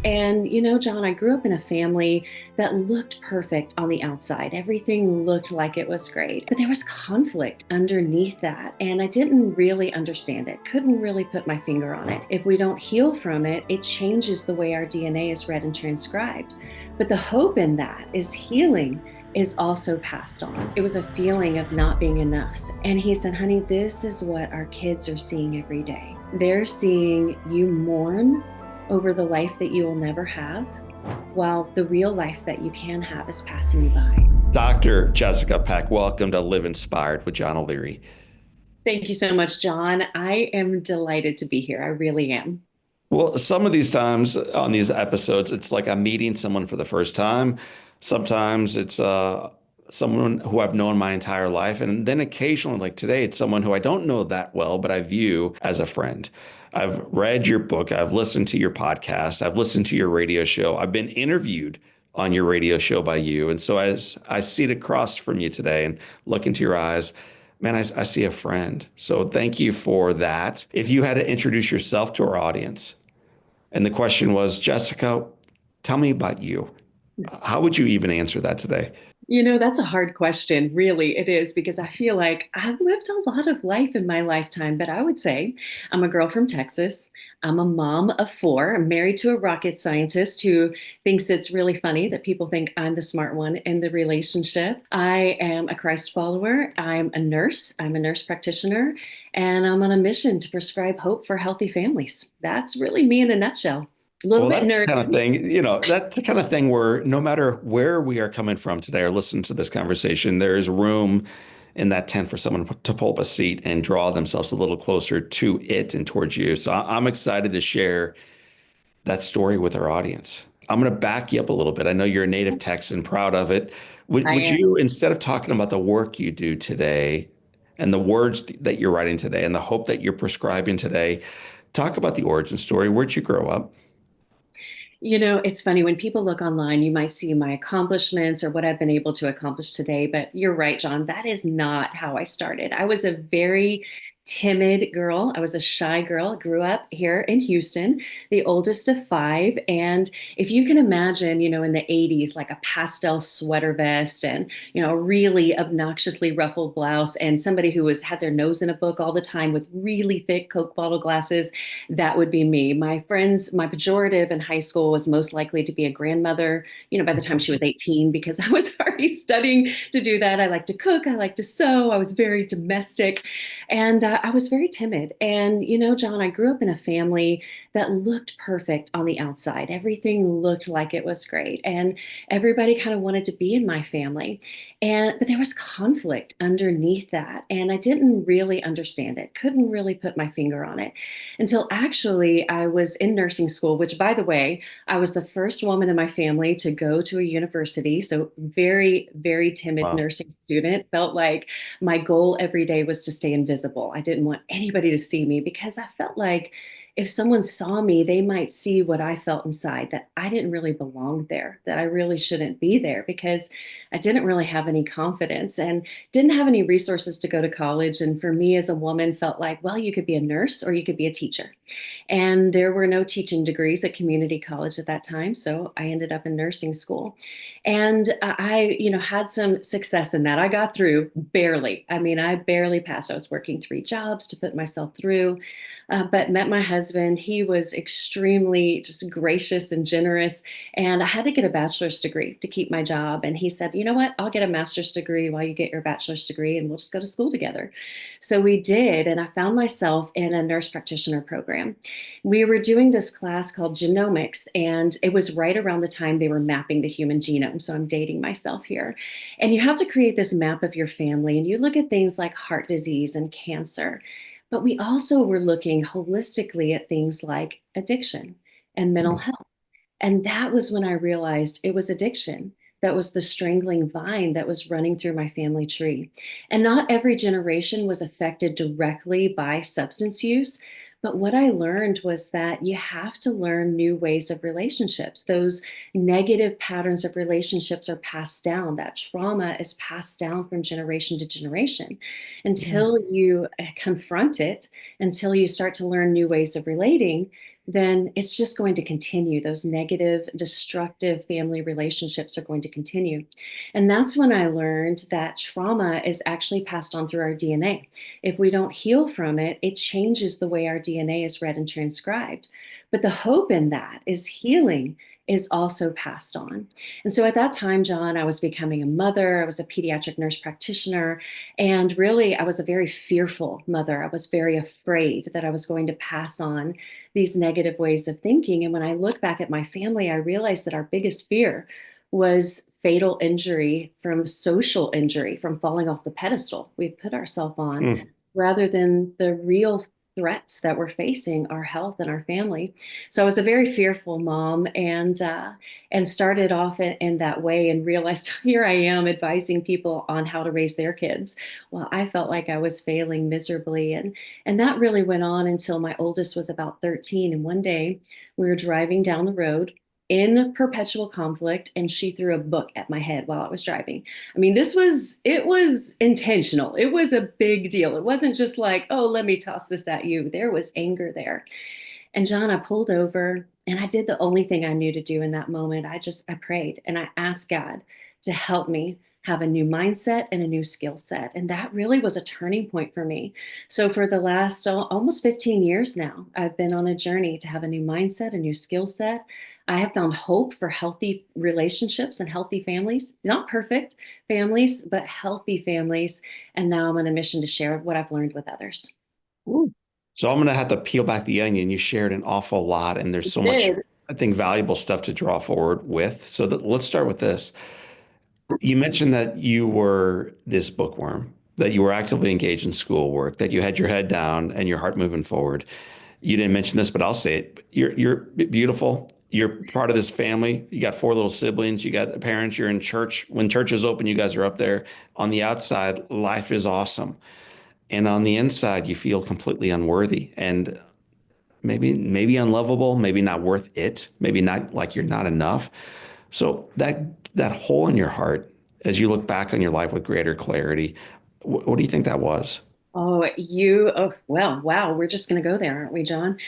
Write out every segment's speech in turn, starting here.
And, John, I grew up in a family that looked perfect on the outside. Everything looked like it was great, but there was conflict underneath that. And I didn't really understand it, couldn't really put my finger on it. If we don't heal from it, it changes the way our DNA is read and transcribed. But the hope in that is healing is also passed on. It was a feeling of not being enough. And he said, honey, this is what our kids are seeing every day. They're seeing you mourn over the life that you will never have, while the real life that you can have is passing you by. Dr. Jessica Peck, welcome to Live Inspired with John O'Leary. Thank you so much, John. I am delighted to be here. I really am. Well, some of these times on these episodes, it's like I'm meeting someone for the first time. Sometimes it's someone who I've known my entire life. And then occasionally, like today, it's someone who I don't know that well, but I view as a friend. I've read your book. I've listened to your podcast. I've listened to your radio show. I've been interviewed on your radio show by you. And so as I sit across from you today and look into your eyes, man, I see a friend. So thank you for that. If you had to introduce yourself to our audience, and the question was, Jessica, tell me about you. How would you even answer that today? That's a hard question. Really, it is, because I feel like I've lived a lot of life in my lifetime. But I would say I'm a girl from Texas. I'm a mom of four. I'm married to a rocket scientist who thinks it's really funny that people think I'm the smart one in the relationship. I am a Christ follower. I'm a nurse. I'm a nurse practitioner. And I'm on a mission to prescribe hope for healthy families. That's really me in a nutshell. A little Well, bit that's the kind of nerdy. thing, that's the kind of thing where no matter where we are coming from today or listen to this conversation, there is room in that tent for someone to pull up a seat and draw themselves a little closer to it and towards you. So I'm excited to share that story with our audience. I'm going to back you up a little bit. I know you're a native Texan, proud of it. I Would am. you, instead of talking about the work you do today and the words that you're writing today and the hope that you're prescribing today, talk about the origin story? Where'd you grow up? It's funny when people look online, you might see my accomplishments or what I've been able to accomplish today. But you're right, John, that is not how I started. I was a very timid girl. I was a shy girl. Grew up here in Houston, the oldest of five. And if you can imagine, in the 80s, like a pastel sweater vest and, a really obnoxiously ruffled blouse and somebody who had their nose in a book all the time with really thick Coke bottle glasses, that would be me. My friends, my pejorative in high school was most likely to be a grandmother, by the time she was 18, because I was already studying to do that. I like to cook, I like to sew, I was very domestic, and I was very timid. And, John, I grew up in a family that looked perfect on the outside. Everything looked like it was great. And everybody kind of wanted to be in my family. But there was conflict underneath that. And I didn't really understand it, couldn't really put my finger on it until actually I was in nursing school, which, by the way, I was the first woman in my family to go to a university. So, very, very timid Wow. nursing student. Felt like my goal every day was to stay invisible. I didn't want anybody to see me because I felt like if someone saw me, they might see what I felt inside, that I didn't really belong there, that I really shouldn't be there because I didn't really have any confidence and didn't have any resources to go to college. And for me as a woman, felt like, well, you could be a nurse or you could be a teacher. And there were no teaching degrees at community college at that time. So I ended up in nursing school. And I, had some success in that. I got through barely. I mean, I barely passed. I was working three jobs to put myself through. But met my husband. He was extremely just gracious and generous. And I had to get a bachelor's degree to keep my job. And he said, you know what? I'll get a master's degree while you get your bachelor's degree, and we'll just go to school together. So we did. And I found myself in a nurse practitioner program. We were doing this class called genomics, and it was right around the time they were mapping the human genome. So I'm dating myself here. And you have to create this map of your family, and you look at things like heart disease and cancer. But we also were looking holistically at things like addiction and mental health. And that was when I realized it was addiction. That was the strangling vine that was running through my family tree. And not every generation was affected directly by substance use. But what I learned was that you have to learn new ways of relationships. Those negative patterns of relationships are passed down. That trauma is passed down from generation to generation Yeah. until you confront it, until you start to learn new ways of relating. then it's just going to continue. Those negative, destructive family relationships are going to continue. And that's when I learned that trauma is actually passed on through our DNA. If we don't heal from it, it changes the way our DNA is read and transcribed. But the hope in that is healing is also passed on. And so at that time, John, I was becoming a mother. I was a pediatric nurse practitioner. And really, I was a very fearful mother. I was very afraid that I was going to pass on these negative ways of thinking. And when I look back at my family, I realized that our biggest fear was fatal injury from social injury, from falling off the pedestal we put ourselves on, Mm. rather than the real threats that we're facing our health and our family. So I was a very fearful mom, and started off in that way, and realized here I am advising people on how to raise their kids. Well, I felt like I was failing miserably, and that really went on until my oldest was about 13. And one day we were driving down the road in perpetual conflict, and she threw a book at my head while I was driving. I mean, it was intentional. It was a big deal. It wasn't just like, oh, let me toss this at you. There was anger there. And John, I pulled over and I did the only thing I knew to do in that moment. I prayed and I asked God to help me have a new mindset and a new skill set. And that really was a turning point for me. So for the last almost 15 years now, I've been on a journey to have a new mindset, a new skill set. I have found hope for healthy relationships and healthy families, not perfect families, but healthy families. And now I'm on a mission to share what I've learned with others. Ooh. So I'm going to have to peel back the onion. You shared an awful lot, and there's You so much, did. I think, valuable stuff to draw forward with. So let's start with this. You mentioned that you were this bookworm, that you were actively engaged in schoolwork, that you had your head down and your heart moving forward. You didn't mention this, but I'll say it. You're beautiful. You're part of this family. You got four little siblings. You got parents. You're in church. When church is open, you guys are up there. On the outside, life is awesome. And on the inside, you feel completely unworthy and maybe unlovable, maybe not worth it, maybe not like you're not enough. So that hole in your heart, as you look back on your life with greater clarity, what do you think that was? Oh, well, wow. We're just going to go there, aren't we, John?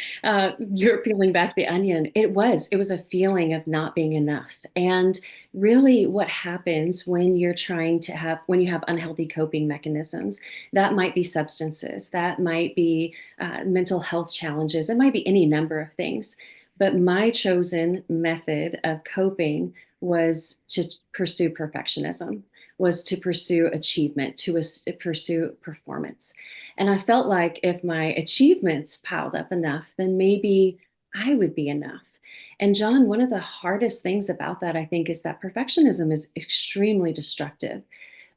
You're peeling back the onion. It was a feeling of not being enough. And really what happens when when you have unhealthy coping mechanisms, that might be substances, that might be mental health challenges, it might be any number of things. But my chosen method of coping was to pursue perfectionism, was to pursue achievement, pursue performance. And I felt like if my achievements piled up enough, then maybe I would be enough. And John, one of the hardest things about that, I think, is that perfectionism is extremely destructive,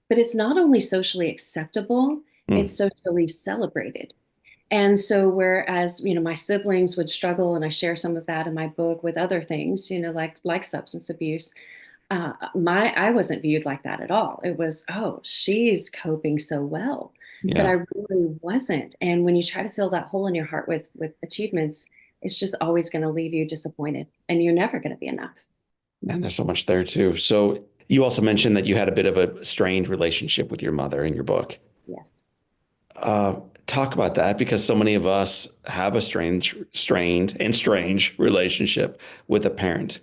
but it's not only socially acceptable, Hmm. it's socially celebrated. And so, whereas, my siblings would struggle, and I share some of that in my book with other things, like substance abuse, my I wasn't viewed like that at all. It was, oh, she's coping so well, but I Yeah. really wasn't. And when you try to fill that hole in your heart with achievements, it's just always going to leave you disappointed, and you're never going to be enough. And there's so much there too. So you also mentioned that you had a bit of a strained relationship with your mother in your book. Yes. Uh, Talk about that because so many of us have a strained relationship with a parent,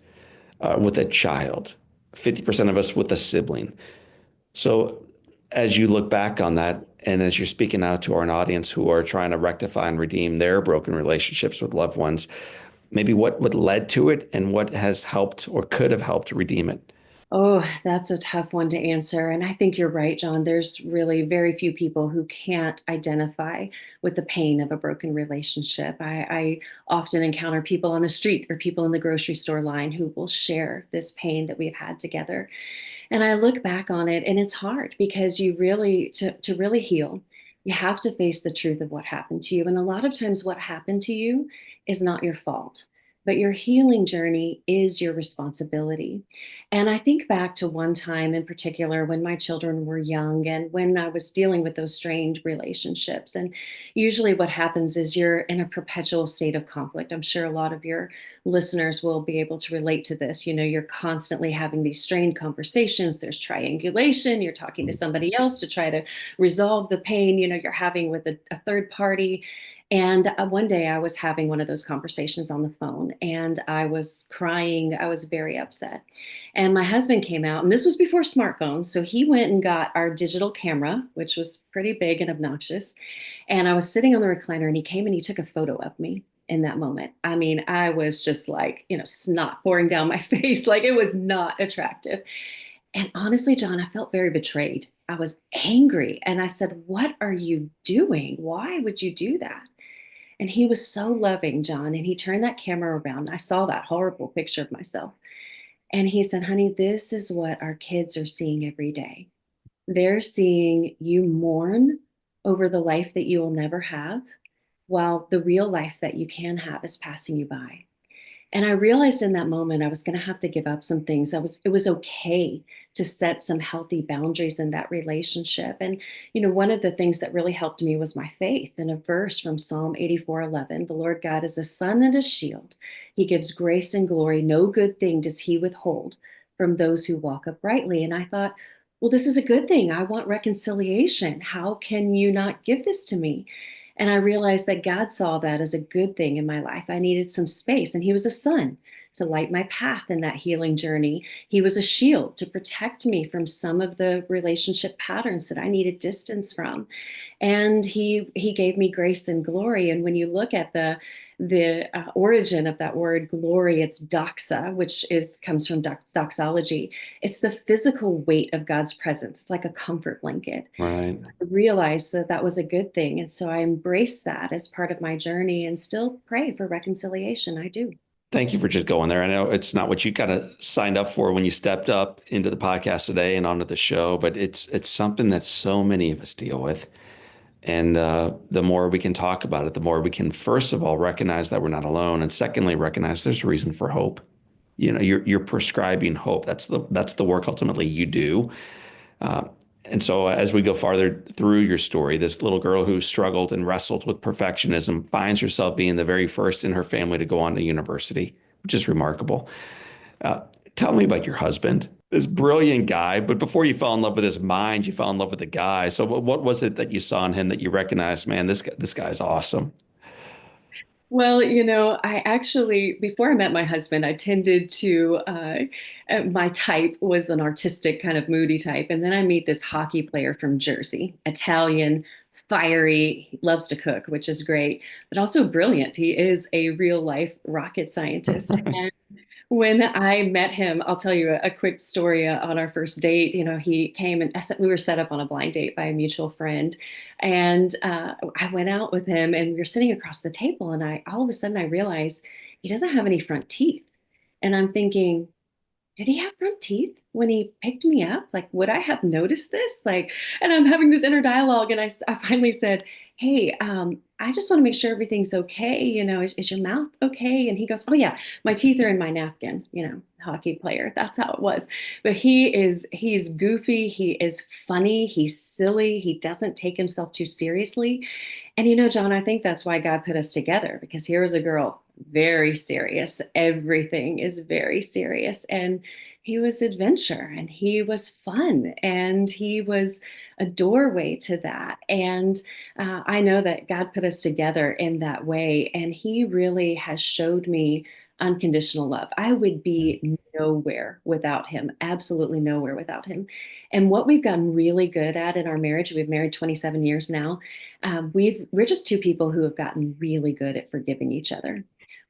with a child, 50% of us with a sibling. So as you look back on that, and as you're speaking out to our audience who are trying to rectify and redeem their broken relationships with loved ones, maybe what led to it and what has helped or could have helped redeem it. Oh, that's a tough one to answer. And I think you're right, John. There's really very few people who can't identify with the pain of a broken relationship. I often encounter people on the street or people in the grocery store line who will share this pain that we've had together. And I look back on it, and it's hard because to really heal, you have to face the truth of what happened to you. And a lot of times what happened to you is not your fault, but your healing journey is your responsibility. And I think back to one time in particular when my children were young and when I was dealing with those strained relationships. And usually what happens is you're in a perpetual state of conflict. I'm sure a lot of your listeners will be able to relate to this. You're constantly having these strained conversations. There's triangulation. You're talking to somebody else to try to resolve the pain, you're having with a third party. And one day I was having one of those conversations on the phone and I was crying. I was very upset. And my husband came out, and this was before smartphones. So he went and got our digital camera, which was pretty big and obnoxious. And I was sitting on the recliner, and he came and he took a photo of me in that moment. I mean, I was just like, snot pouring down my face. Like, it was not attractive. And honestly, John, I felt very betrayed. I was angry. And I said, "What are you doing? Why would you do that?" And he was so loving, John. And he turned that camera around. I saw that horrible picture of myself. And he said, "Honey, this is what our kids are seeing every day. They're seeing you mourn over the life that you will never have, while the real life that you can have is passing you by." And I realized in that moment I was going to have to give up some things. It was okay to set some healthy boundaries in that relationship. And one of the things that really helped me was my faith in a verse from Psalm 84:11. The Lord God is a sun and a shield. He gives grace and glory. No good thing does he withhold from those who walk uprightly. And I thought, well, this is a good thing. I want reconciliation. How can you not give this to me? And I realized that God saw that as a good thing in my life. I needed some space, and He was a sun to light my path in that healing journey. He was a shield to protect me from some of the relationship patterns that I needed distance from. And he gave me grace and glory. And when you look at the origin of that word glory, it's doxa, which is comes from doxology. It's the physical weight of God's presence. It's like a comfort blanket. Right. I realized that that was a good thing. And so I embraced that as part of my journey and still pray for reconciliation. I do. Thank you for just going there. I know it's not what you kind of signed up for when you stepped up into the podcast today and onto the show, but it's something that so many of us deal with. And the more we can talk about it, the more we can, first of all, recognize that we're not alone, and secondly, recognize there's a reason for hope. You're prescribing hope. That's the work ultimately you do. Uh, and so as we go farther through your story, this little girl who struggled and wrestled with perfectionism finds herself being the very first in her family to go on to university, which is remarkable. Uh, Tell me about your husband, this brilliant guy. But before you fell in love with his mind, you fell in love with the guy. So what was it that you saw in him that you recognized, man, this guy's awesome? Well, I actually, before I met my husband, I tended to, my type was an artistic kind of moody type. And then I meet this hockey player from Jersey, Italian, fiery, he loves to cook, which is great, but also brilliant. He is a real life rocket scientist. When I met him, I'll tell you a quick story on our first date. He came and we were set up on a blind date by a mutual friend. And I went out with him and we were sitting across the table. And all of a sudden, I realized he doesn't have any front teeth. And I'm thinking, did he have front teeth when he picked me up? Like, would I have noticed this? Like, and I'm having this inner dialogue, and I finally said, "Hey, I just want to make sure everything's okay. Is your mouth okay?" And he goes, "Oh yeah, my teeth are in my napkin." Hockey player. That's how it was. But he's goofy. He is funny. He's silly. He doesn't take himself too seriously. And John, I think that's why God put us together, because here is a girl, very serious. Everything is very serious. And he was adventure and he was fun and he was a doorway to that. And I know that God put us together in that way. And he really has showed me unconditional love. I would be nowhere without him, absolutely nowhere without him. And what we've gotten really good at in our marriage, we've married 27 years now. We're just two people who have gotten really good at forgiving each other.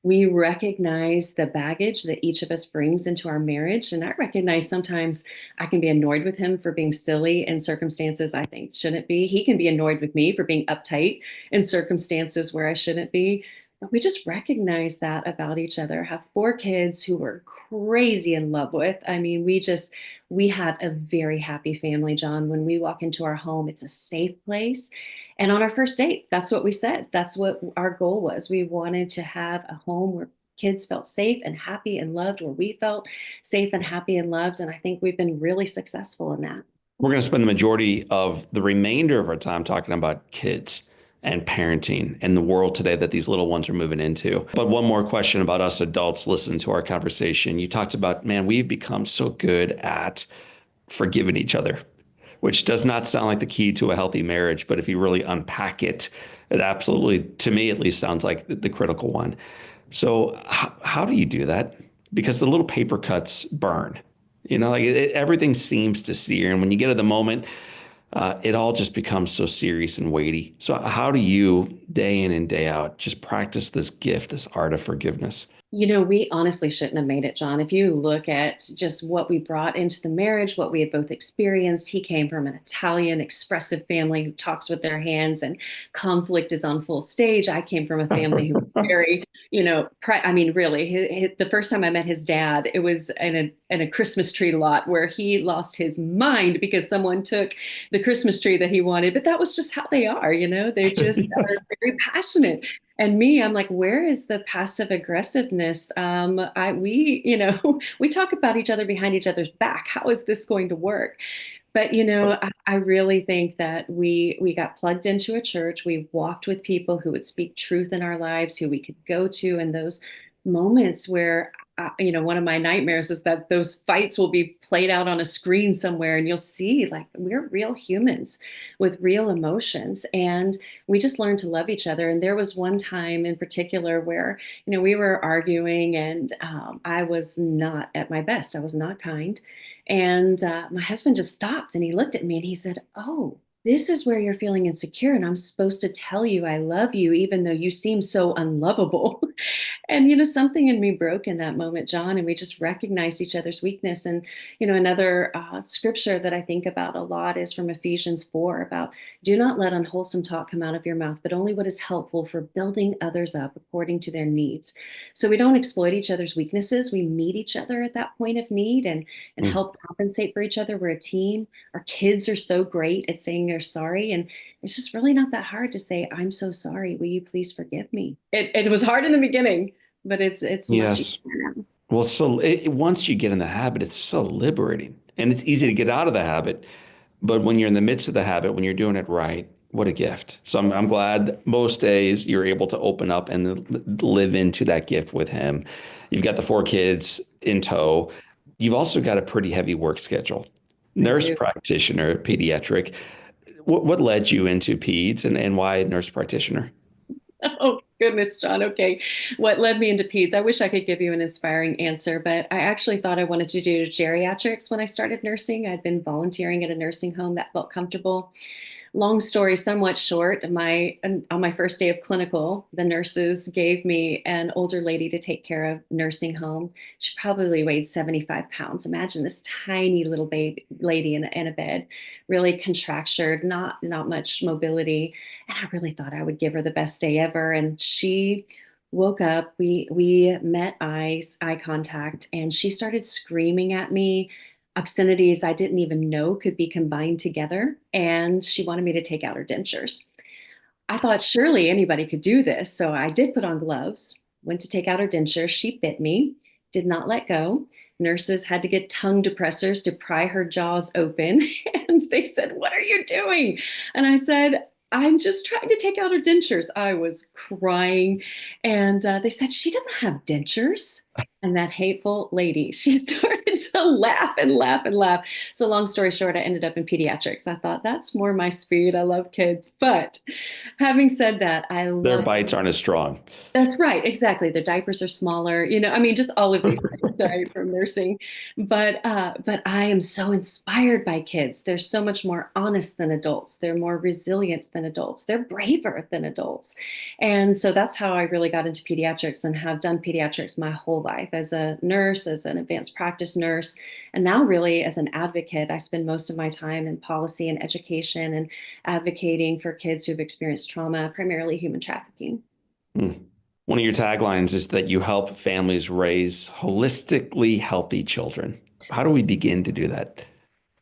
We recognize the baggage that each of us brings into our marriage. And I recognize sometimes I can be annoyed with him for being silly in circumstances I think shouldn't be. He can be annoyed with me for being uptight in circumstances where I shouldn't be. But we just recognize that about each other. Have four kids who we're crazy in love with. I mean, we have a very happy family, John. When we walk into our home, it's a safe place. And on our first date, that's what we said. That's what our goal was. We wanted to have a home where kids felt safe and happy and loved, where we felt safe and happy and loved. And I think we've been really successful in that. We're going to spend the majority of the remainder of our time talking about kids and parenting and the world today that these little ones are moving into. But one more question about us adults listening to our conversation. You talked about, man, we've become so good at forgiving each other. which does not sound like the key to a healthy marriage. But if you really unpack it, it absolutely, to me at least, sounds like the critical one. So how do you do that? Because the little paper cuts burn. Like everything seems to sear, and when you get to the moment, it all just becomes so serious and weighty. So how do you, day in and day out, just practice this gift, this art of forgiveness? We honestly shouldn't have made it, John. If you look at just what we brought into the marriage, what we had both experienced, he came from an Italian expressive family who talks with their hands and conflict is on full stage. I came from a family who was very, I mean, really, the first time I met his dad, it was in a Christmas tree lot where he lost his mind because someone took the Christmas tree that he wanted. But that was just how they are, they just are Yes. very passionate. And me, I'm like, where is the passive aggressiveness? We talk about each other behind each other's back. How is this going to work? But I really think that we got plugged into a church. We walked with people who would speak truth in our lives, who we could go to in those moments where one of my nightmares is that those fights will be played out on a screen somewhere, and you'll see like we're real humans with real emotions, and we just learned to love each other. And there was one time in particular where we were arguing, and I was not at my best. I was not kind. And my husband just stopped and he looked at me and he said, "Oh, this is where you're feeling insecure. And I'm supposed to tell you I love you, even though you seem so unlovable." And, something in me broke in that moment, John, and we just recognized each other's weakness. And, another scripture that I think about a lot is from Ephesians 4 about do not let unwholesome talk come out of your mouth, but only what is helpful for building others up according to their needs. So we don't exploit each other's weaknesses. We meet each other at that point of need and Mm. help compensate for each other. We're a team. Our kids are so great at saying they're sorry. And it's just really not that hard to say, "I'm so sorry. Will you please forgive me?" It was hard in the beginning, but it's much Yes. easier now. Well, so once you get in the habit, it's so liberating and it's easy to get out of the habit. But when you're in the midst of the habit, when you're doing it right, what a gift. So I'm glad that most days you're able to open up and live into that gift with him. You've got the four kids in tow. You've also got a pretty heavy work schedule. I Nurse do. practitioner, pediatric. What led you into peds and why nurse practitioner? Oh, goodness, John. Okay. What led me into peds? I wish I could give you an inspiring answer, but I actually thought I wanted to do geriatrics when I started nursing. I'd been volunteering at a nursing home that felt comfortable. Long story somewhat short, on my first day of clinical, the nurses gave me an older lady to take care of nursing home. She probably weighed 75 pounds. Imagine this tiny little baby lady in a bed, really contractured, not much mobility. And I really thought I would give her the best day ever. And she woke up, we met eye contact, and she started screaming at me obscenities I didn't even know could be combined together. And she wanted me to take out her dentures. I thought surely anybody could do this. So I did put on gloves, went to take out her dentures. She bit me, did not let go. Nurses had to get tongue depressors to pry her jaws open. And they said, "What are you doing?" And I said, "I'm just trying to take out her dentures." I was crying. And they said, "She doesn't have dentures." And that hateful lady, she started to laugh and laugh and laugh. So, long story short, I ended up in pediatrics. I thought that's more my speed. I love kids. But having said that, I Their love bites aren't as strong. that's right, exactly. Their diapers are smaller, I mean, just all of these things, right, from nursing. But I am so inspired by kids. They're so much more honest than adults. They're more resilient than adults. They're braver than adults. And so that's how I really got into pediatrics and have done pediatrics my whole life as a nurse, as an advanced practice nurse, and now really as an advocate. I spend most of my time in policy and education and advocating for kids who've experienced trauma, primarily human trafficking. Hmm. One of your taglines is that you help families raise holistically healthy children. How do we begin to do that?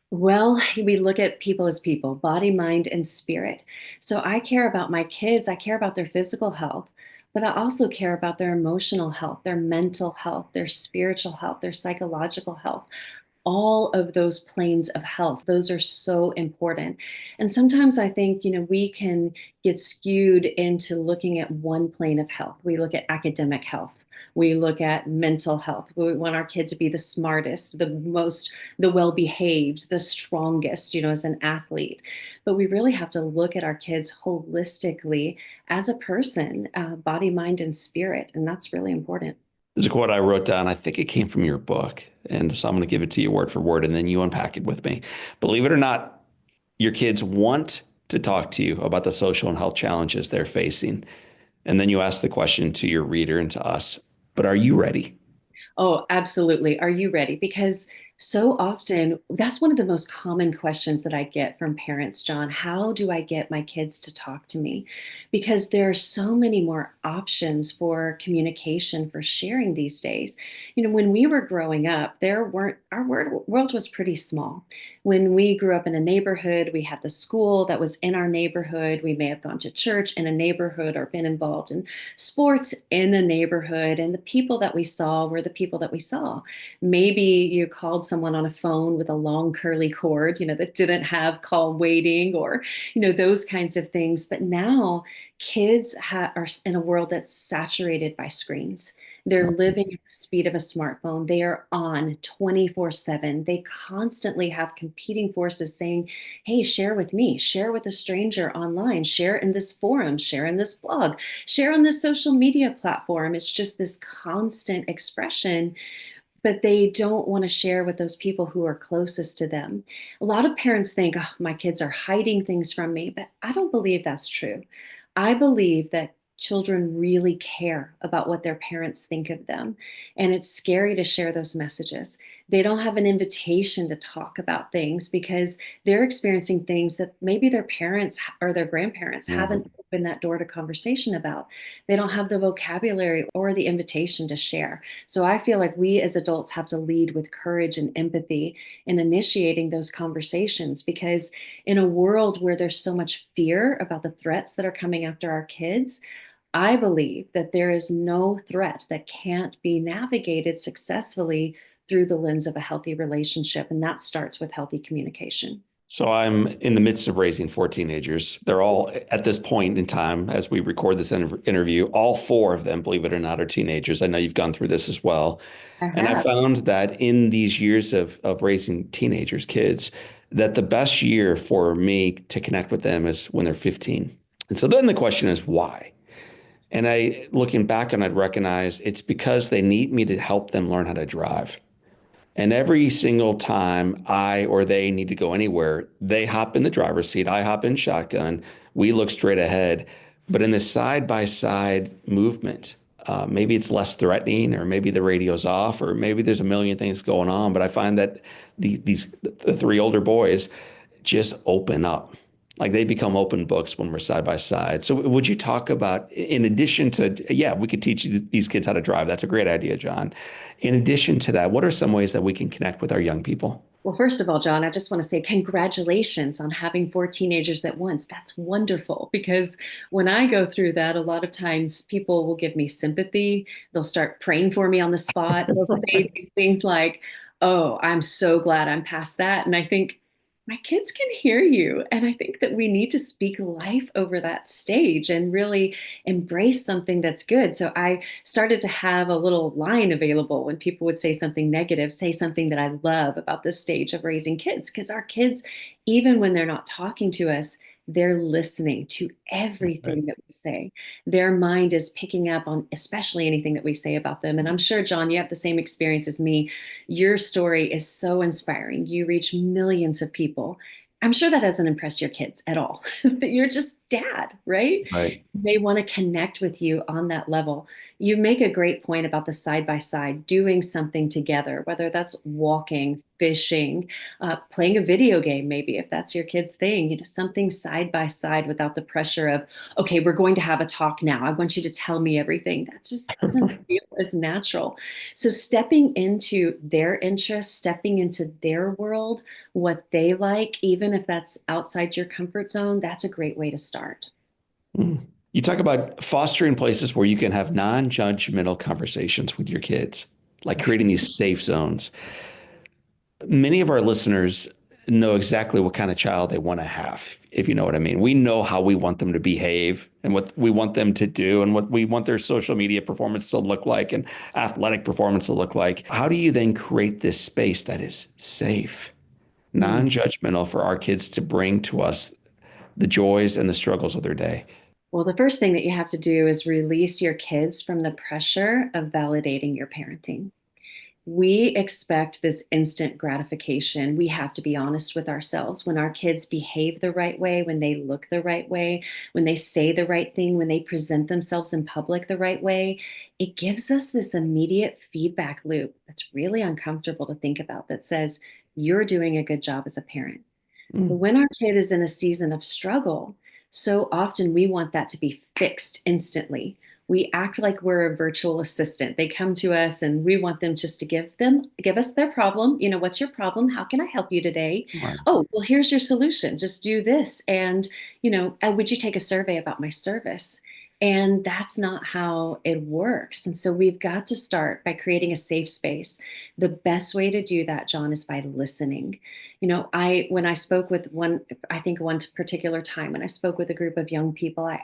Well, we look at people as people, body, mind, and spirit. So I care about my kids. I care about their physical health, but I also care about their emotional health, their mental health, their spiritual health, their psychological health. all of those planes of health. Those are so important. And sometimes I think, we can get skewed into looking at one plane of health. We look at academic health. We look at mental health. We want our kid to be the smartest, the well-behaved, the strongest, as an athlete. But we really have to look at our kids holistically as a person, body, mind, and spirit. And that's really important. There's a quote I wrote down. I think it came from your book. And so I'm going to give it to you word for word, and then you unpack it with me. Believe it or not, your kids want to talk to you about the social and health challenges they're facing. And then you ask the question to your reader and to us, but are you ready? Oh, absolutely. Are you ready? Because so often, that's one of the most common questions that I get from parents, John. How do I get my kids to talk to me? Because there are so many more options for communication, for sharing these days. When we were growing up, there weren't, our world was pretty small. When we grew up in a neighborhood, we had the school that was in our neighborhood. We may have gone to church in a neighborhood or been involved in sports in the neighborhood, and the people that we saw were the people that we saw. Maybe you called someone on a phone with a long curly cord, that didn't have call waiting, or those kinds of things. But now kids are in a world that's saturated by screens. They're living at the speed of a smartphone. They are on 24/7. They constantly have competing forces saying, hey, share with me, share with a stranger online, share in this forum, share in this blog, share on this social media platform. It's just this constant expression, but they don't want to share with those people who are closest to them. A lot of parents think, oh, my kids are hiding things from me, but I don't believe that's true. I believe that children really care about what their parents think of them, and it's scary to share those messages. They don't have an invitation to talk about things because they're experiencing things that maybe their parents or their grandparents Mhm. haven't opened that door to conversation about. They don't have the vocabulary or the invitation to share. So I feel like we as adults have to lead with courage and empathy in initiating those conversations, because in a world where there's so much fear about the threats that are coming after our kids, I believe that there is no threat that can't be navigated successfully through the lens of a healthy relationship. And that starts with healthy communication. So I'm in the midst of raising four teenagers. They're all at this point in time, as we record this interview, all four of them, believe it or not, are teenagers. I know you've gone through this as well. I And I have. found that in these years of raising teenagers, kids, that the best year for me to connect with them is when they're 15. And so then the question is why? And looking back on it, recognize it's because they need me to help them learn how to drive. And every single time I or they need to go anywhere, they hop in the driver's seat, I hop in shotgun, we look straight ahead. But in the side by side movement, maybe it's less threatening, or maybe the radio's off, or maybe there's a million things going on. But I find that the three older boys just open up. Like they become open books when we're side by side. So would you talk about, in addition to, yeah, we could teach these kids how to drive. That's a great idea, John. In addition to that, what are some ways that we can connect with our young people? Well, first of all, John, I just want to say congratulations on having four teenagers at once. That's wonderful, because when I go through that, a lot of times people will give me sympathy. They'll start praying for me on the spot. They'll say these things like, oh, I'm so glad I'm past that. And I think, my kids can hear you. And I think that we need to speak life over that stage and really embrace something that's good. So I started to have a little line available when people would say something negative, say something that I love about this stage of raising kids. Because our kids, even when they're not talking to us, they're listening to Right. everything that we say. Their mind is picking up on especially anything that we say about them. And I'm sure, John, you have the same experience as me. Your story is so inspiring. You reach millions of people. I'm sure that doesn't impress your kids at all, that you're just dad, right? Right. They want to connect with you on that level. You make a great point about the side by side, doing something together, whether that's walking, fishing, playing a video game, maybe if that's your kid's thing, something side by side without the pressure of, okay, we're going to have a talk now. I want you to tell me everything. That just doesn't feel as natural. So stepping into their interests, stepping into their world, what they like, even if that's outside your comfort zone, that's a great way to start. Mm. You talk about fostering places where you can have non-judgmental conversations with your kids, like Right. creating these safe zones. many of our listeners know exactly what kind of child they want to have, if you know what I mean. We know how we want them to behave and what we want them to do and what we want their social media performance to look like and athletic performance to look like. How do you then create this space that is safe, Mm. non-judgmental for our kids to bring to us the joys and the struggles of their day? Well, the first thing that you have to do is release your kids from the pressure of validating your parenting. We expect this instant gratification. We have to be honest with ourselves. When our kids behave the right way, when they look the right way, when they say the right thing, when they present themselves in public the right way, it gives us this immediate feedback loop that's really uncomfortable to think about that says, you're doing a good job as a parent. But Mm, when our kid is in a season of struggle, so often we want that to be fixed instantly. We act like we're a virtual assistant. They come to us and we want them just to give us their problem. What's your problem? How can I help you today? right. Oh, well, here's your solution. Just do this. And, would you take a survey about my service? And that's not how it works. And so we've got to start by creating a safe space. The best way to do that, John, is by listening. When I spoke with one, I think one particular time when I spoke with a group of young people, I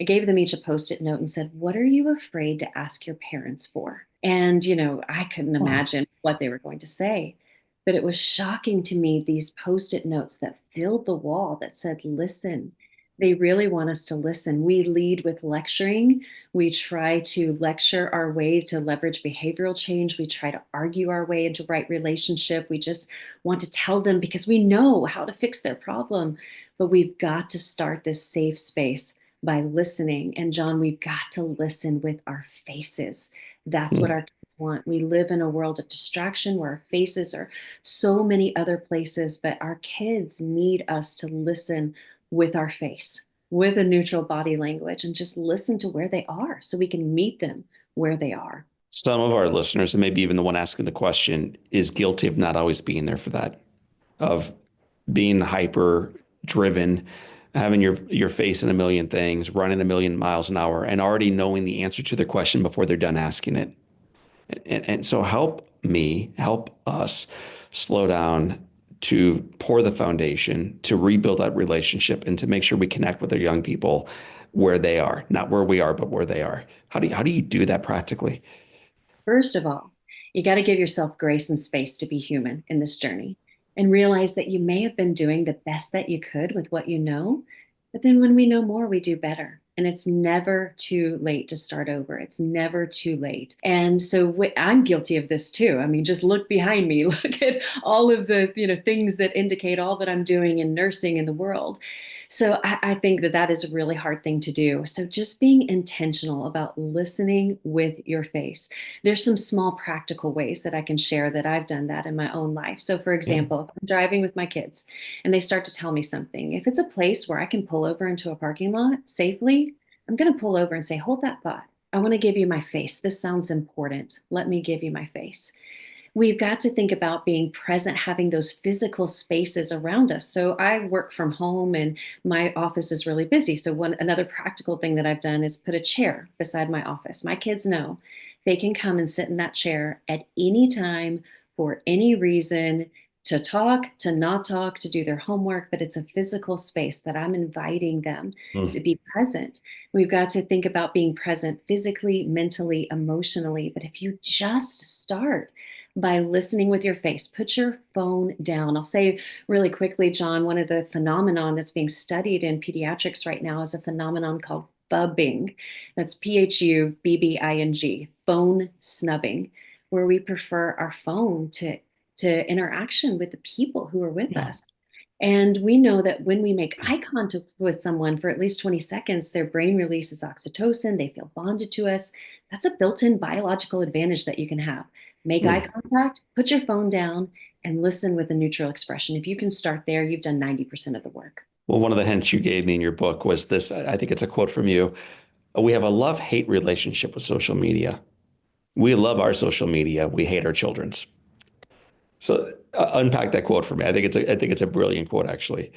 gave them each a post-it note and said, what are you afraid to ask your parents for? And, I couldn't Wow. imagine what they were going to say. But it was shocking to me, these post-it notes that filled the wall that said, listen. They really want us to listen. We lead with lecturing. We try to lecture our way to leverage behavioral change. We try to argue our way into right relationship. We just want to tell them because we know how to fix their problem. But we've got to start this safe space by listening. And John, we've got to listen with our faces. That's what Mm. our kids want. We live in a world of distraction where our faces are so many other places, but our kids need us to listen with our face, with a neutral body language, and just listen to where they are so we can meet them where they are. Some of our listeners, and maybe even the one asking the question, is guilty of not always being there for that, of being hyper driven, having your face in a million things, running a million miles an hour, and already knowing the answer to their question before they're done asking it. And so help us slow down to pour the foundation, to rebuild that relationship, and to make sure we connect with our young people where they are, not where we are, but where they are. How do you do that practically? First of all, you got to give yourself grace and space to be human in this journey and realize that you may have been doing the best that you could with what you know. But then when we know more, we do better. And it's never too late to start over. It's never too late. And so I'm guilty of this too. I mean, just look behind me, look at all of the, things that indicate all that I'm doing in nursing in the world. So I think that that is a really hard thing to do. So just being intentional about listening with your face. There's some small practical ways that I can share that I've done that in my own life. So, for Yeah. example, if I'm driving with my kids and they start to tell me something, if it's a place where I can pull over into a parking lot safely, I'm going to pull over and say, hold that thought. I want to give you my face. This sounds important. Let me give you my face. We've got to think about being present, having those physical spaces around us. So I work from home and my office is really busy. So another practical thing that I've done is put a chair beside my office. My kids know they can come and sit in that chair at any time for any reason to talk, to not talk, to do their homework, but it's a physical space that I'm inviting them to Mm. be present. We've got to think about being present physically, mentally, emotionally. But if you just start by listening with your face. Put your phone down. I'll say really quickly, John, one of the phenomenon that's being studied in pediatrics right now is a phenomenon called phubbing. That's PHUBBING, phone snubbing, where we prefer our phone to interaction with the people who are with Yeah. us. And we know that when we make eye contact with someone for at least 20 seconds, their brain releases oxytocin, they feel bonded to us. That's a built in biological advantage that you can have. Make eye Mm. contact, put your phone down, and listen with a neutral expression. If you can start there, you've done 90% of the work. Well, one of the hints you gave me in your book was this. I think it's a quote from you. We have a love-hate relationship with social media. We love our social media. We hate our children's. So unpack that quote for me. I think it's a brilliant quote, actually.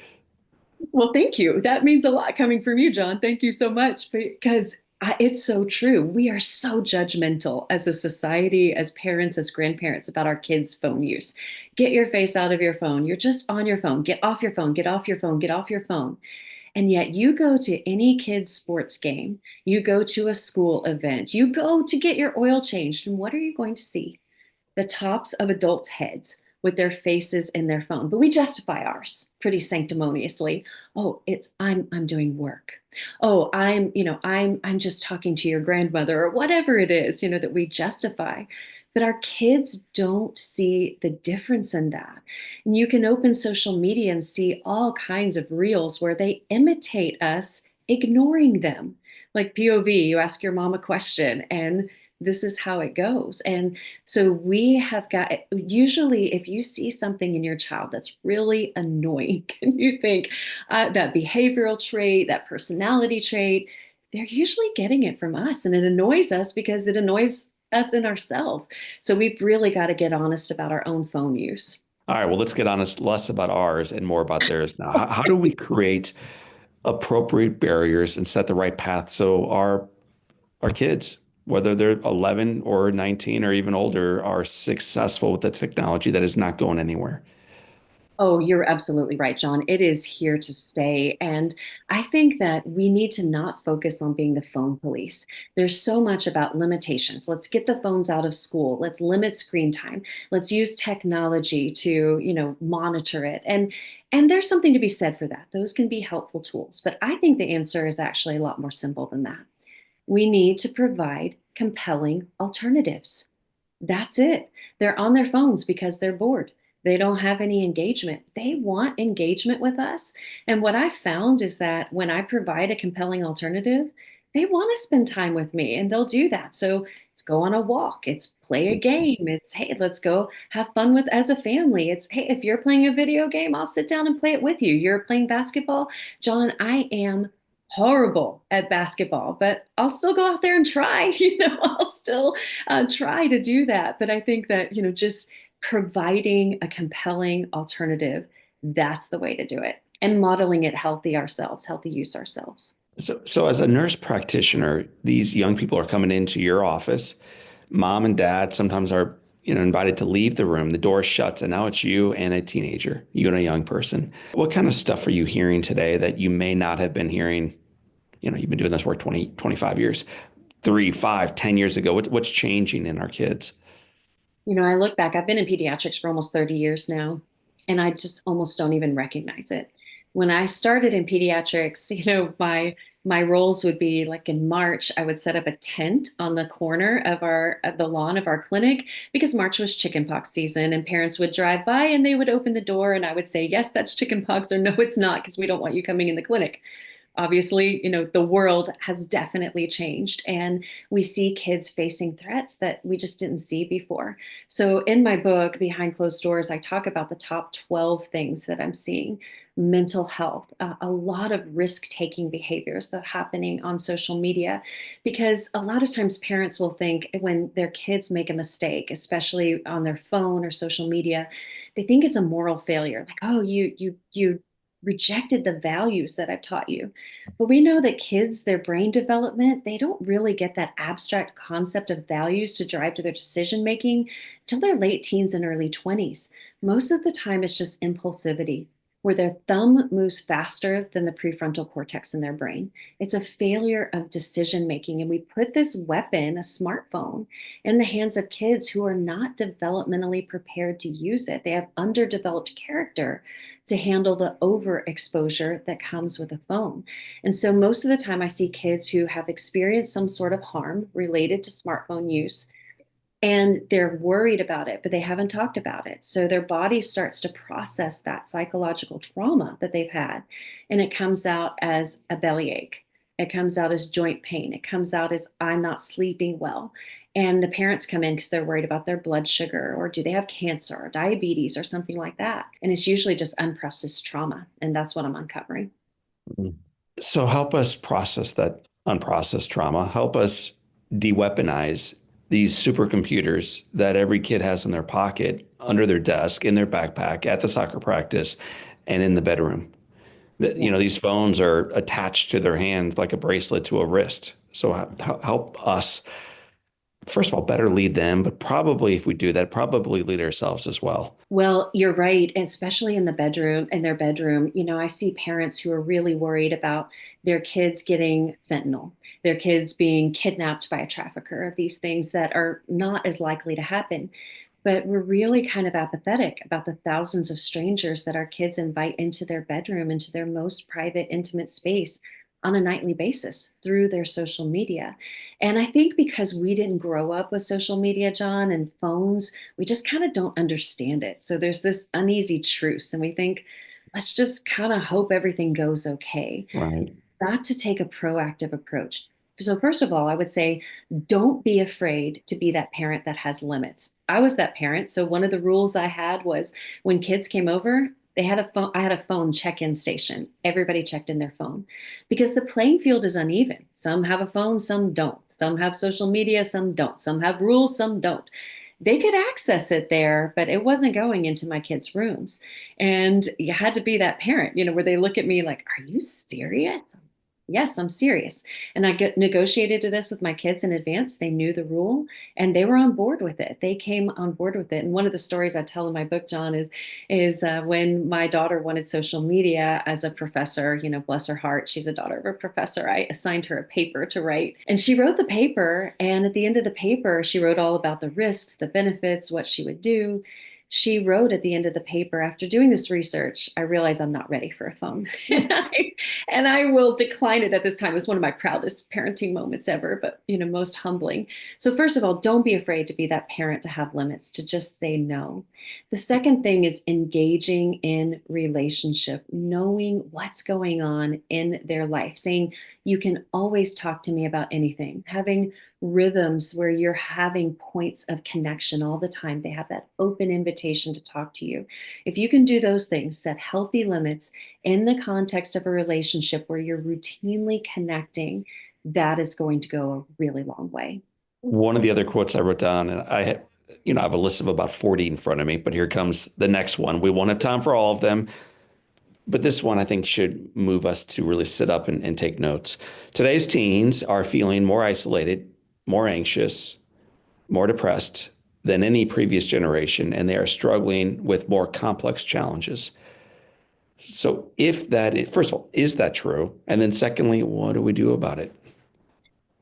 Well, thank you. That means a lot coming from you, John. Thank you so much because It's so true. We are so judgmental as a society, as parents, as grandparents about our kids' phone use. Get your face out of your phone. You're just on your phone. Get off your phone. Get off your phone. Get off your phone. And yet, you go to any kid's sports game, you go to a school event, you go to get your oil changed, and what are you going to see? The tops of adults' heads with their faces in their phone. But we justify ours pretty sanctimoniously. Oh, it's I'm doing work. Oh, I'm just talking to your grandmother or whatever it is, that we justify. But our kids don't see the difference in that. And you can open social media and see all kinds of reels where they imitate us, ignoring them. Like POV, you ask your mom a question and this is how it goes. And so we have got, usually, if you see something in your child that's really annoying, and you think that behavioral trait, that personality trait, they're usually getting it from us. And it annoys us because it annoys us in ourselves. So we've really got to get honest about our own phone use. All right, well, let's get honest, less about ours and more about theirs now. How do we create appropriate barriers and set the right path so our kids, whether they're 11 or 19 or even older, are successful with the technology that is not going anywhere? Oh, you're absolutely right, John. It is here to stay. And I think that we need to not focus on being the phone police. There's so much about limitations. Let's get the phones out of school. Let's limit screen time. Let's use technology to, monitor it. And there's something to be said for that. Those can be helpful tools. But I think the answer is actually a lot more simple than that. We need to provide compelling alternatives. That's it. They're on their phones because they're bored. They don't have any engagement. They want engagement with us. And what I found is that when I provide a compelling alternative, they want to spend time with me and they'll do that. So it's go on a walk, it's play a game, it's hey, let's go have fun with as a family. It's hey, if you're playing a video game, I'll sit down and play it with you. You're playing basketball. John, I am horrible at basketball, but I'll still go out there and try. I'll still try to do that. But I think that, just providing a compelling alternative, that's the way to do it. And modeling it healthy ourselves, healthy use ourselves. So as a nurse practitioner, these young people are coming into your office. Mom and dad sometimes are, invited to leave the room. The door shuts, and now it's you and a teenager, you and a young person. What kind of stuff are you hearing today that you may not have been hearing? You've been doing this work 20, 25 years, 3, 5, 10 years ago. What's changing in our kids? I look back, I've been in pediatrics for almost 30 years now, and I just almost don't even recognize it. When I started in pediatrics, my roles would be like in March, I would set up a tent on the corner of the lawn of our clinic because March was chickenpox season and parents would drive by and they would open the door and I would say, yes, that's chickenpox or no, it's not because we don't want you coming in the clinic. Obviously, the world has definitely changed and we see kids facing threats that we just didn't see before. So in my book, Behind Closed Doors, I talk about the top 12 things that I'm seeing. Mental health, a lot of risk-taking behaviors that are happening on social media, because a lot of times parents will think when their kids make a mistake, especially on their phone or social media, they think it's a moral failure. Like, oh, you rejected the values that I've taught you. But we know that kids, their brain development, they don't really get that abstract concept of values to drive to their decision making till their late teens and early 20s. Most of the time, it's just impulsivity, where their thumb moves faster than the prefrontal cortex in their brain. It's a failure of decision making. And we put this weapon, a smartphone, in the hands of kids who are not developmentally prepared to use it. They have underdeveloped character to handle the overexposure that comes with a phone. And so most of the time, I see kids who have experienced some sort of harm related to smartphone use and they're worried about it, but they haven't talked about it. So their body starts to process that psychological trauma that they've had. And it comes out as a bellyache. It comes out as joint pain. It comes out as I'm not sleeping well. And the parents come in because they're worried about their blood sugar or do they have cancer or diabetes or something like that. And it's usually just unprocessed trauma. And that's what I'm uncovering. Mhm. So help us process that unprocessed trauma. Help us de-weaponize these supercomputers that every kid has in their pocket, under their desk, in their backpack, at the soccer practice, and in the bedroom. Yeah. These phones are attached to their hand like a bracelet to a wrist. So help us, first of all, better lead them, but probably if we do that, probably lead ourselves as well. Well, you're right, and especially in the bedroom, in their bedroom. I see parents who are really worried about their kids getting fentanyl, their kids being kidnapped by a trafficker, these things that are not as likely to happen. But we're really kind of apathetic about the thousands of strangers that our kids invite into their bedroom, into their most private, intimate space on a nightly basis through their social media. And I think because we didn't grow up with social media, John, and phones, we just kind of don't understand it. So there's this uneasy truce, and we think, let's just kind of hope everything goes okay. Right. Got to take a proactive approach. So, first of all, I would say don't be afraid to be that parent that has limits. I was that parent. So, one of the rules I had was when kids came over, they had a phone. I had a phone check-in station. Everybody checked in their phone because the playing field is uneven. Some have a phone, some don't. Some have social media, some don't. Some have rules, some don't. They could access it there, but it wasn't going into my kids' rooms. And you had to be that parent, where they look at me like, are you serious? Yes, I'm serious. And I negotiated this with my kids in advance. They knew the rule and they were on board with it. They came on board with it. And one of the stories I tell in my book, John, is when my daughter wanted social media as a professor, bless her heart, she's a daughter of a professor. I assigned her a paper to write and she wrote the paper. And at the end of the paper, she wrote all about the risks, the benefits, what she would do. She wrote at the end of the paper, after doing this research, I realize I'm not ready for a phone. And I will decline it at this time. It was one of my proudest parenting moments ever, but most humbling. So first of all, don't be afraid to be that parent to have limits, to just say no. The second thing is engaging in relationship, knowing what's going on in their life, saying you can always talk to me about anything, having rhythms where you're having points of connection all the time. They have that open invitation to talk to you. If you can do those things, set healthy limits in the context of a relationship where you're routinely connecting, that is going to go a really long way. One of the other quotes I wrote down, and I have a list of about 40 in front of me, but here comes the next one. We won't have time for all of them, but this one I think should move us to really sit up and take notes. Today's teens are feeling more isolated, more anxious, more depressed than any previous generation, and they are struggling with more complex challenges. So if that is, first of all, is that true? And then secondly, what do we do about it?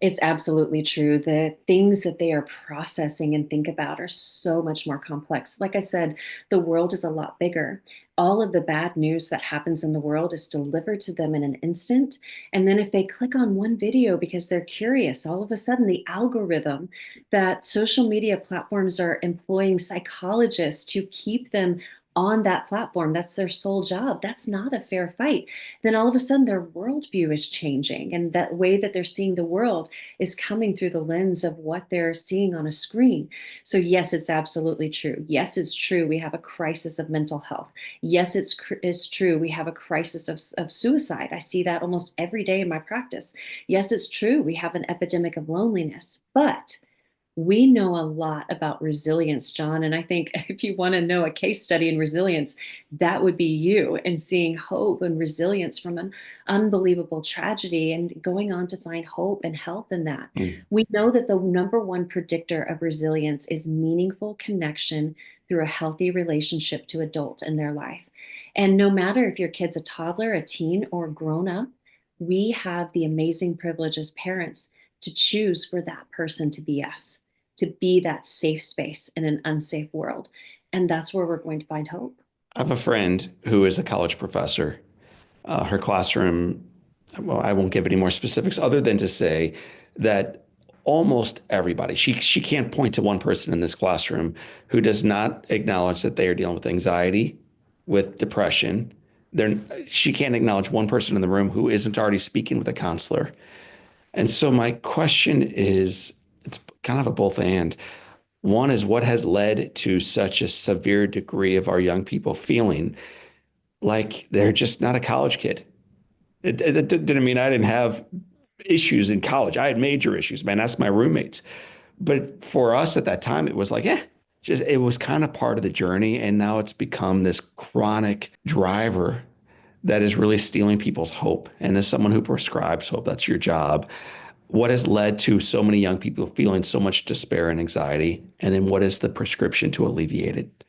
It's absolutely true. The things that they are processing and think about are so much more complex. Like I said, the world is a lot bigger. All of the bad news that happens in the world is delivered to them in an instant. And then if they click on one video because they're curious, all of a sudden the algorithm that social media platforms are employing psychologists to keep them on that platform, that's their sole job. That's not a fair fight. Then all of a sudden their worldview is changing, and that way that they're seeing the world is coming through the lens of what they're seeing on a screen. So yes, it's absolutely true. Yes, it's true. We have a crisis of mental health. Yes, it's true. We have a crisis of suicide. I see that almost every day in my practice. Yes, it's true. We have an epidemic of loneliness, but we know a lot about resilience, John. And I think if you want to know a case study in resilience, that would be you, and seeing hope and resilience from an unbelievable tragedy and going on to find hope and health in that. Mm. We know that the number one predictor of resilience is meaningful connection through a healthy relationship to adult in their life. And no matter if your kid's a toddler, a teen, or grown up, we have the amazing privilege as parents to choose for that person to be us, to be that safe space in an unsafe world. And that's where we're going to find hope. I have a friend who is a college professor. Her classroom, well, I won't give any more specifics other than to say that almost everybody, she can't point to one person in this classroom who does not acknowledge that they are dealing with anxiety, with depression. She can't acknowledge one person in the room who isn't already speaking with a counselor. And so my question is, it's kind of a both and. One is what has led to such a severe degree of our young people feeling like they're just not a college kid. It didn't mean I didn't have issues in college. I had major issues, man. That's my roommates. But for us at that time, it was like, just it was kind of part of the journey. And now it's become this chronic driver that is really stealing people's hope. And as someone who prescribes hope, that's your job. What has led to so many young people feeling so much despair and anxiety? And then what is the prescription to alleviate it?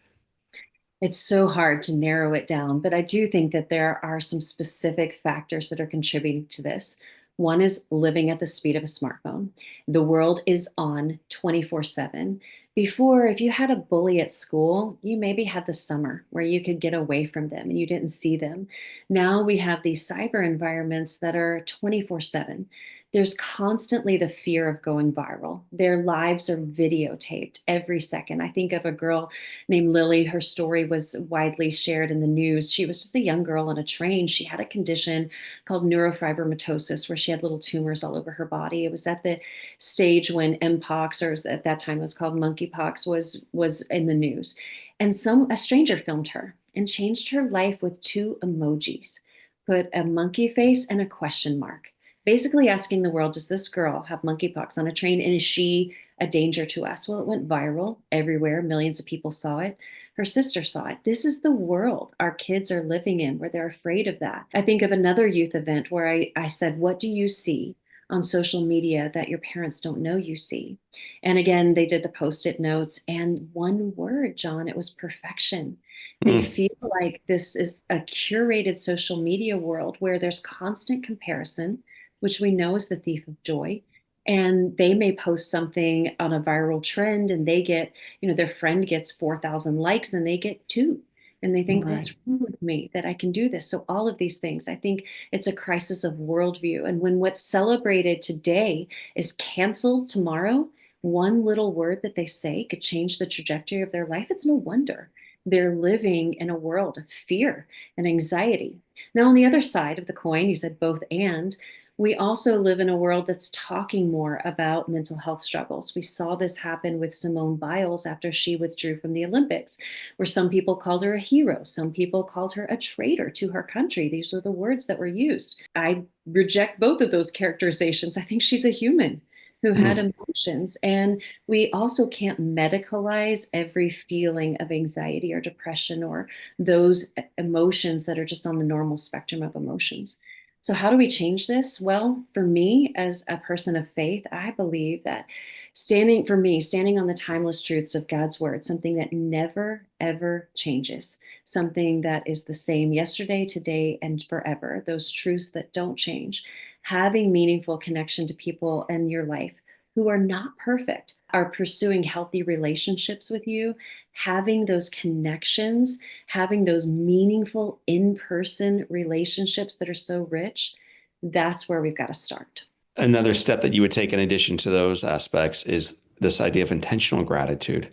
It's so hard to narrow it down, but I do think that there are some specific factors that are contributing to this. One is living at the speed of a smartphone. The world is on 24/7. Before, if you had a bully at school, you maybe had the summer where you could get away from them and you didn't see them. Now we have these cyber environments that are 24/7. There's constantly the fear of going viral. Their lives are videotaped every second. I think of a girl named Lily. Her story was widely shared in the news. She was just a young girl on a train. She had a condition called neurofibromatosis, where she had little tumors all over her body. It was at the stage when mpox, or at that time it was called monkeypox, was in the news. And a stranger filmed her and changed her life with two emojis, put a monkey face and a question mark, basically asking the world, does this girl have monkeypox on a train, and is she a danger to us? Well, it went viral everywhere. Millions of people saw it. Her sister saw it. This is the world our kids are living in, where they're afraid of that. I think of another youth event where I said, what do you see on social media that your parents don't know you see? And again, they did the post-it notes, and one word, John, it was perfection. They Mm, feel like this is a curated social media world where there's constant comparison, which we know is the thief of joy. And they may post something on a viral trend, and they get, their friend gets 4,000 likes and they get two. And they think, right. what's wrong with me that I can do this? So, all of these things, I think it's a crisis of worldview. And when what's celebrated today is canceled tomorrow, one little word that they say could change the trajectory of their life. It's no wonder they're living in a world of fear and anxiety. Now, on the other side of the coin, you said both and. We also live in a world that's talking more about mental health struggles. We saw this happen with Simone Biles after she withdrew from the Olympics, where some people called her a hero, some people called her a traitor to her country. These are the words that were used. I reject both of those characterizations. I think she's a human who had Mm. emotions. And we also can't medicalize every feeling of anxiety or depression or those emotions that are just on the normal spectrum of emotions. So, how do we change this? Well, for me, as a person of faith, I believe that standing on the timeless truths of God's word, something that never, ever changes, something that is the same yesterday, today, and forever, those truths that don't change, having meaningful connection to people in your life who are not perfect, are pursuing healthy relationships with you, having those connections, having those meaningful in person relationships that are so rich, that's where we've got to start. Another step that you would take in addition to those aspects is this idea of intentional gratitude.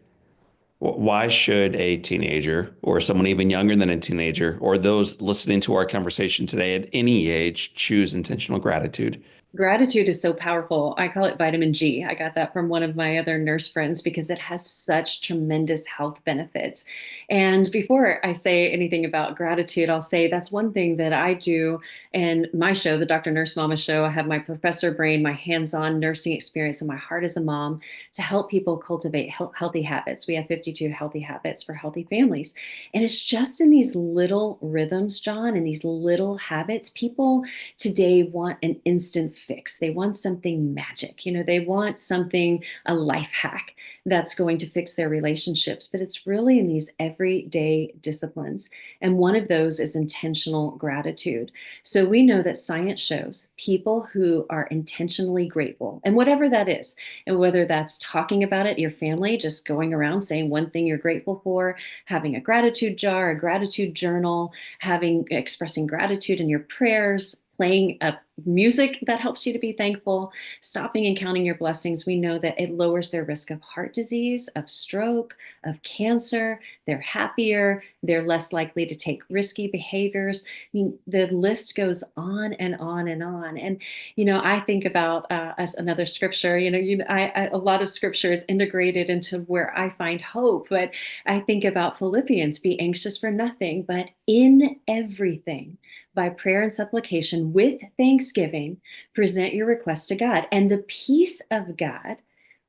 Why should a teenager or someone even younger than a teenager or those listening to our conversation today at any age choose intentional gratitude? Gratitude is so powerful. I call it vitamin G. I got that from one of my other nurse friends because it has such tremendous health benefits. And before I say anything about gratitude, I'll say that's one thing that I do in my show, the Dr. Nurse Mama Show. I have my professor brain, my hands on nursing experience, and my heart as a mom to help people cultivate healthy habits. We have 52 healthy habits for healthy families. And it's just in these little rhythms, John, and these little habits, people today want an instant fix. They want something magic. They want something, a life hack that's going to fix their relationships. But it's really in these everyday disciplines. And one of those is intentional gratitude. So we know that science shows people who are intentionally grateful, and whatever that is, and whether that's talking about it, your family, just going around saying one thing you're grateful for, having a gratitude jar, a gratitude journal, expressing gratitude in your prayers, playing music that helps you to be thankful, stopping and counting your blessings. We know that it lowers their risk of heart disease, of stroke, of cancer. They're happier. They're less likely to take risky behaviors. I mean, the list goes on and on and on. And, I think about as another scripture, a lot of scripture is integrated into where I find hope. But I think about Philippians, be anxious for nothing, but in everything by prayer and supplication with thanksgiving, present your request to God. And the peace of God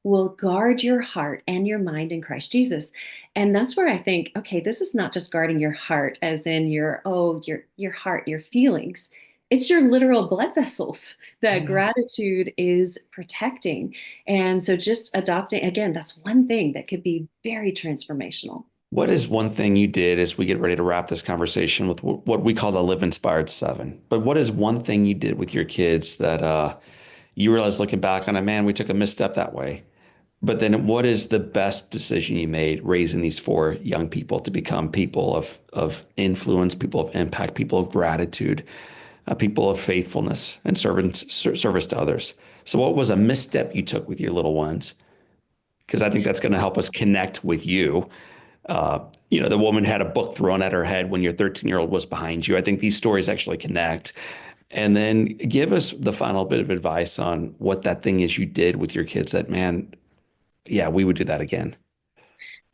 will guard your heart and your mind in Christ Jesus. And that's where I think, okay, this is not just guarding your heart as in your heart, your feelings. it's your literal blood vessels that Yeah. gratitude is protecting. And so just adopting, again, that's one thing that could be very transformational. What is one thing you did as we get ready to wrap this conversation with what we call the Live Inspired Seven? But what is one thing you did with your kids that you realize looking back on it, man, we took a misstep that way. But then what is the best decision you made raising these four young people to become people of influence, people of impact, people of gratitude, people of faithfulness and service to others? So what was a misstep you took with your little ones? Because I think that's going to help us connect with you. The woman had a book thrown at her head when your 13-year-old was behind you. I think these stories actually connect. And then give us the final bit of advice on what that thing is you did with your kids that, man, yeah, we would do that again.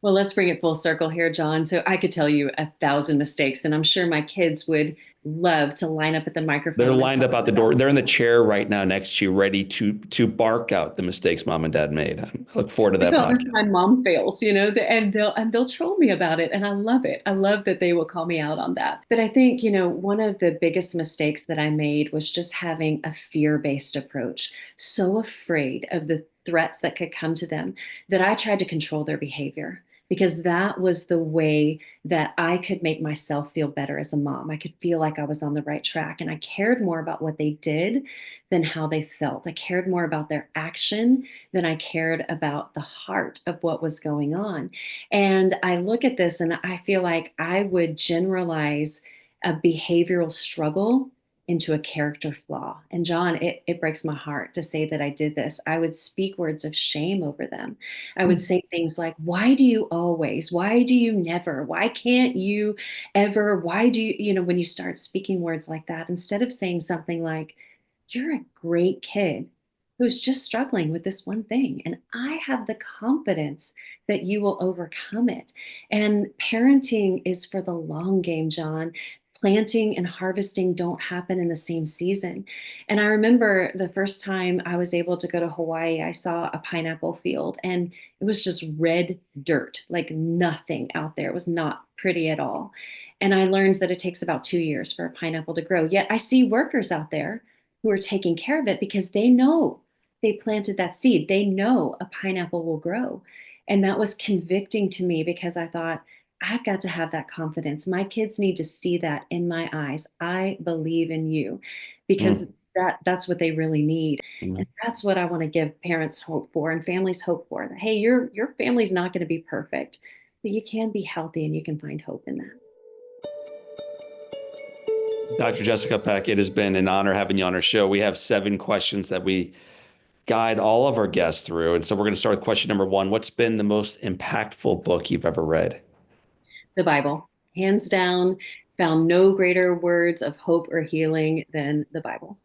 Well, let's bring it full circle here, John. So I could tell you 1,000 mistakes, and I'm sure my kids would love to line up at the They're microphone and lined talk up out the about. door. They're in the chair right now next to you, ready to bark out the mistakes mom and dad made. I look forward to They that go, this is podcast. my mom fails, and they'll troll me about it. And I love it. I love that they will call me out on that. But I think, one of the biggest mistakes that I made was just having a fear-based approach. So afraid of the threats that could come to them that I tried to control their behavior because that was the way that I could make myself feel better as a mom. I could feel like I was on the right track and I cared more about what they did than how they felt. I cared more about their action than I cared about the heart of what was going on. And I look at this and I feel like I would generalize a behavioral struggle into a character flaw. And John, it breaks my heart to say that I did this. I would speak words of shame over them. I would say things like, why do you always? Why do you never? Why can't you ever? Why do you, when you start speaking words like that, instead of saying something like, you're a great kid who's just struggling with this one thing. And I have the confidence that you will overcome it. And parenting is for the long game, John. Planting and harvesting don't happen in the same season. And I remember the first time I was able to go to Hawaii, I saw a pineapple field and it was just red dirt, like nothing out there. It was not pretty at all. And I learned that it takes about 2 years for a pineapple to grow. Yet I see workers out there who are taking care of it because they know they planted that seed. They know a pineapple will grow. And that was convicting to me because I thought, I've got to have that confidence. My kids need to see that in my eyes. I believe in you because Mm. that's what they really need. And that's what I want to give parents hope for and families hope for. That hey, your family's not going to be perfect, but you can be healthy and you can find hope in that. Dr. Jessica Peck, it has been an honor having you on our show. We have 7 questions that we guide all of our guests through. And so we're going to start with question number 1. What's been the most impactful book you've ever read? The Bible, hands down, found no greater words of hope or healing than the Bible.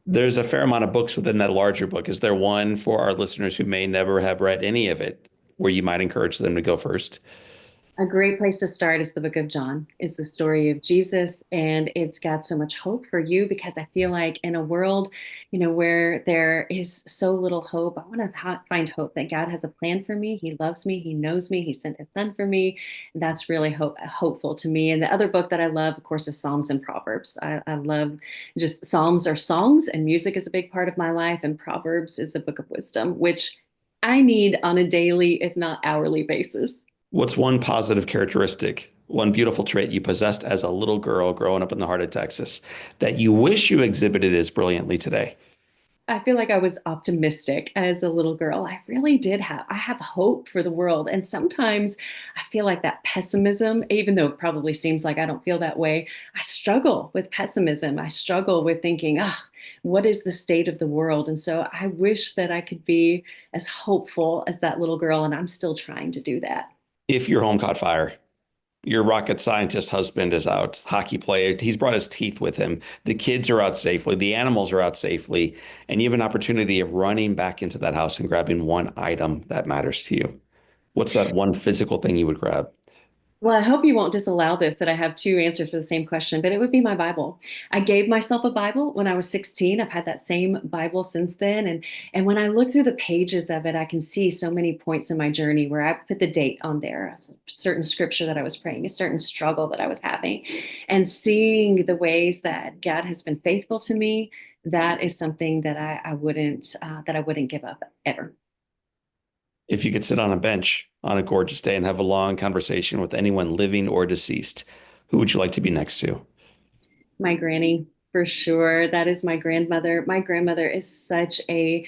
There's a fair amount of books within that larger book. Is there one for our listeners who may never have read any of it where you might encourage them to go first? A great place to start is the book of John. It's the story of Jesus, and it's got so much hope for you because I feel like in a world, where there is so little hope, I want to find hope that God has a plan for me. He loves me. He knows me. He sent his son for me. That's really hopeful to me. And the other book that I love, of course, is Psalms and Proverbs. I love just Psalms are songs, and music is a big part of my life, and Proverbs is a book of wisdom, which I need on a daily, if not hourly basis. What's one positive characteristic, one beautiful trait you possessed as a little girl growing up in the heart of Texas that you wish you exhibited as brilliantly today? I feel like I was optimistic as a little girl. I really did I have hope for the world. And sometimes I feel like that pessimism, even though it probably seems like I don't feel that way, I struggle with pessimism. I struggle with thinking, what is the state of the world? And so I wish that I could be as hopeful as that little girl. And I'm still trying to do that. If your home caught fire, your rocket scientist husband is out, hockey player, he's brought his teeth with him. The kids are out safely, the animals are out safely, and you have an opportunity of running back into that house and grabbing one item that matters to you. What's that one physical thing you would grab? Well, I hope you won't disallow this that I have two answers for the same question, but it would be my Bible. I gave myself a Bible when I was 16. I've had that same Bible since then. And when I look through the pages of it, I can see so many points in my journey where I put the date on there, a certain scripture that I was praying, a certain struggle that I was having, and seeing the ways that God has been faithful to me. That is something that I wouldn't give up ever. If you could sit on a bench on a gorgeous day and have a long conversation with anyone living or deceased, who would you like to be next to? My granny, for sure. That is my grandmother. My grandmother is such a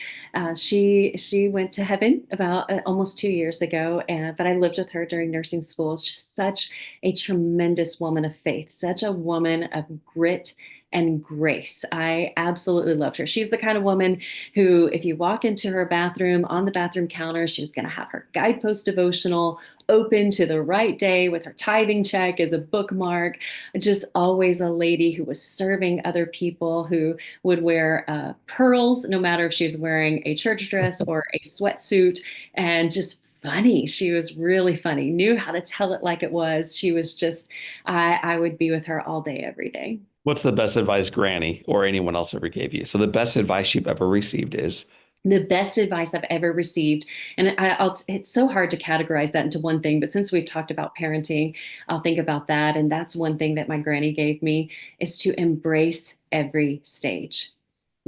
she went to heaven about almost 2 years ago, and but I lived with her during nursing school. She's such a tremendous woman of faith, such a woman of grit and grace. I absolutely loved her. She's the kind of woman who, if you walk into her bathroom, on the bathroom counter, she was going to have her guidepost devotional open to the right day with her tithing check as a bookmark. Just always a lady who was serving other people, who would wear pearls no matter if she was wearing a church dress or a sweatsuit, and just funny. She was really funny, knew how to tell it like it was. She was just, I would be with her all day, every day. What's the best advice Granny or anyone else ever gave you? So the best advice you've ever received is, The best advice I've ever received, and it's so hard to categorize that into one thing, but since we've talked about parenting, I'll think about that. And that's one thing that my granny gave me, is to embrace every stage.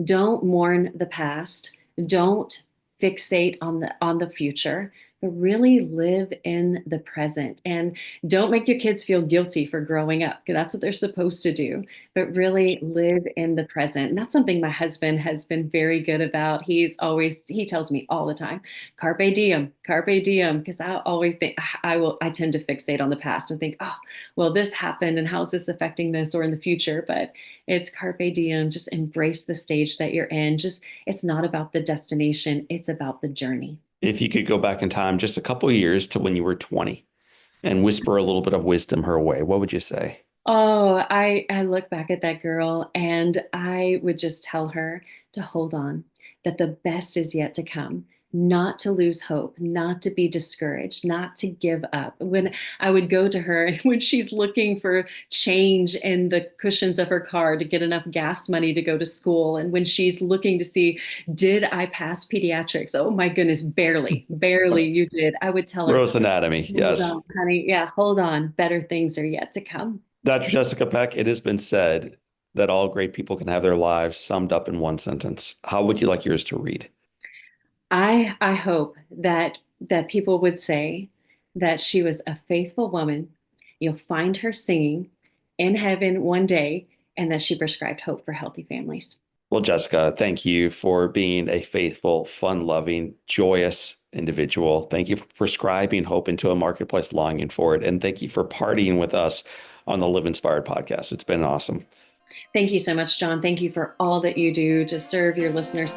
Don't mourn the past. Don't fixate on the future, but really live in the present. And don't make your kids feel guilty for growing up, because that's what they're supposed to do. But really live in the present. And that's something my husband has been very good about. He tells me all the time, carpe diem, because I always think I tend to fixate on the past and think, oh, well, this happened and how's this affecting this or in the future? But it's carpe diem. Just embrace the stage that you're in. Just, it's not about the destination, it's about the journey. if you could go back in time just a couple of years to when you were 20 and whisper a little bit of wisdom her way, what would you say? Oh, I look back at that girl and I would just tell her to hold on, that the best is yet to come, not to lose hope, not to be discouraged, not to give up. When I would go to her when she's looking for change in the cushions of her car to get enough gas money to go to school, and when she's looking to see, did I pass pediatrics? Oh my goodness, barely, barely you did. I would tell her, Gross anatomy. hold Yes. on, honey. Yeah, hold on. Better things are yet to come. Dr. Jessica Peck, it has been said that all great people can have their lives summed up in one sentence. How would you like yours to read? I hope that people would say that she was a faithful woman. You'll find her singing in heaven one day, and that she prescribed hope for healthy families. Well, Jessica, thank you for being a faithful, fun-loving, joyous individual. Thank you for prescribing hope into a marketplace longing for it. And thank you for partying with us on the Live Inspired podcast. It's been awesome. Thank you so much, John. Thank you for all that you do to serve your listeners.